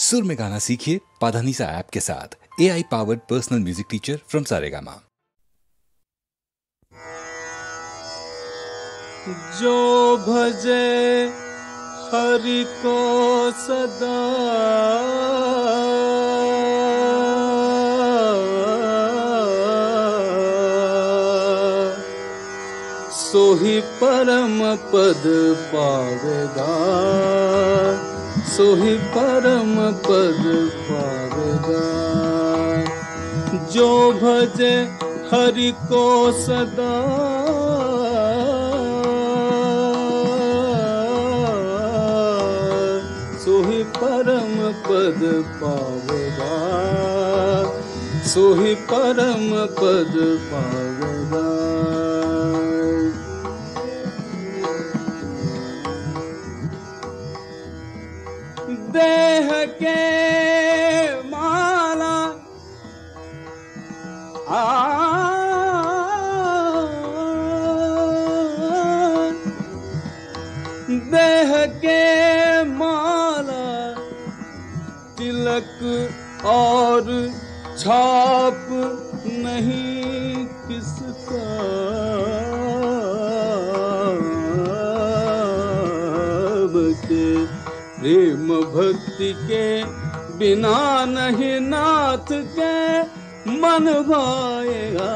सुर में गाना सीखिए पाधानीसा ऐप के साथ। AI powered personal music teacher from Saregama. जो भजे हरि को सदा सोही परम पद पावेगा, सोही परम पद पावेगा। जो भजे हरि को सदा सोही परम पद पावेगा, सोही परम पद पावेगा। देह के माला देह के माला तिलक और छाप नहीं किसका, बचे प्रेम भक्ति के बिना नहीं नाथ के मन भाएगा।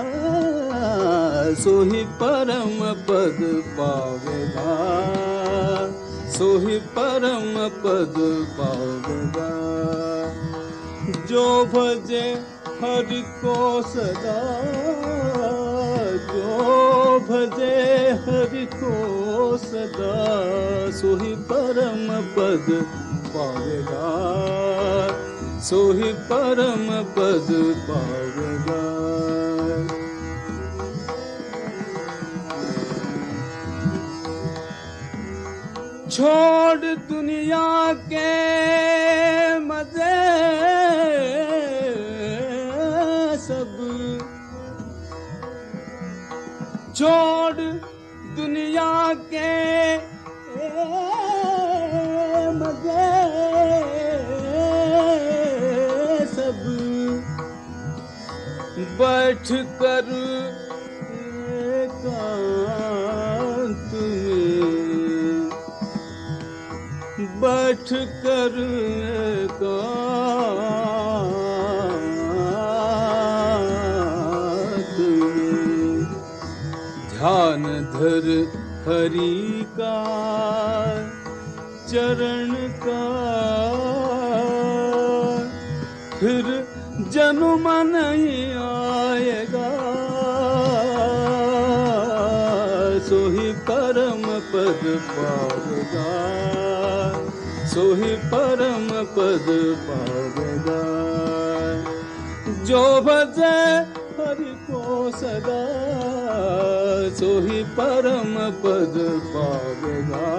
सोही परम पद पावेगा, सोही परम पद पावेगा। जो भजे हरि को सदा, जो भजे हरि को सदा सोही परम पद पावेगा, सोही परम पद पावेगा। छोड़ दुनिया के मजे सब, छोड़ दुनिया के मजे सब, बैठ कर एकांत में, बैठ कर एकांत में ध्यान धर हरि का चरण का, फिर जन्म नहीं आएगा। सोही परम पद पावेगा, सोही परम पद पावेगा। जो भजे हरि को सदा सोही परम पद पावेगा।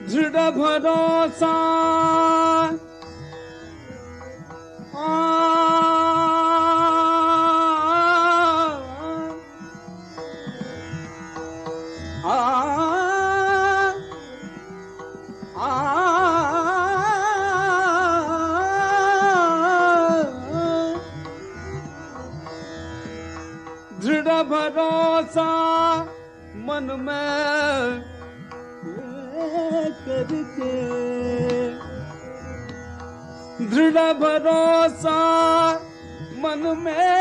दृढ़ भरोसा दृढ़ भरोसा मन में करके, दृढ़ भरोसा मन में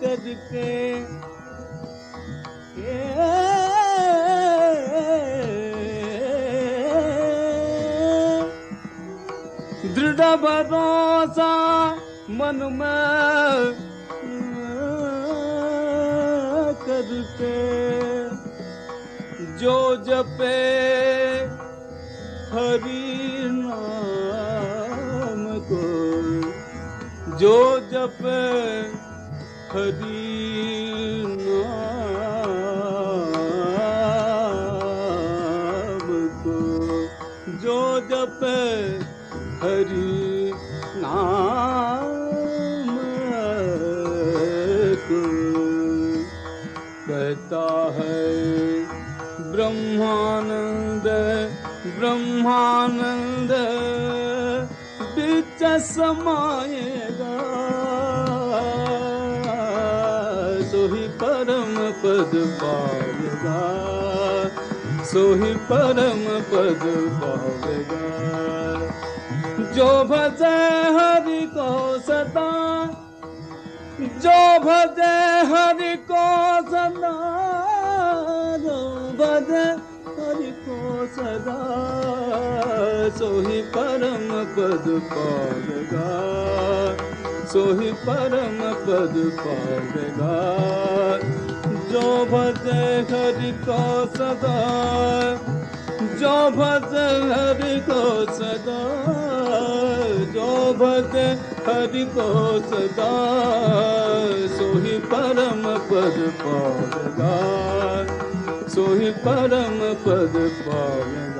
करके, दृढ़ भरोसा मन में करके, जो जपे हरि नाम को, जो जपे हरि नाम को, जो जपे हरि नाम ब्रह्मानंद बिच समाएगा, सोही परम पद पावेगा, सोही परम पद पावेगा। जो भजे हरि को सदा, जो भजे हरि को सदा, जो भजे हरि को सदा, सोही परम पद पावेगा, सोही परम पद पावेगा। जो भजे हरि को सदा, जो भजे हरि को सदा, जो भजे हरि को सदा, सोही परम पद पावेगा, सोही परम पद पावेगा।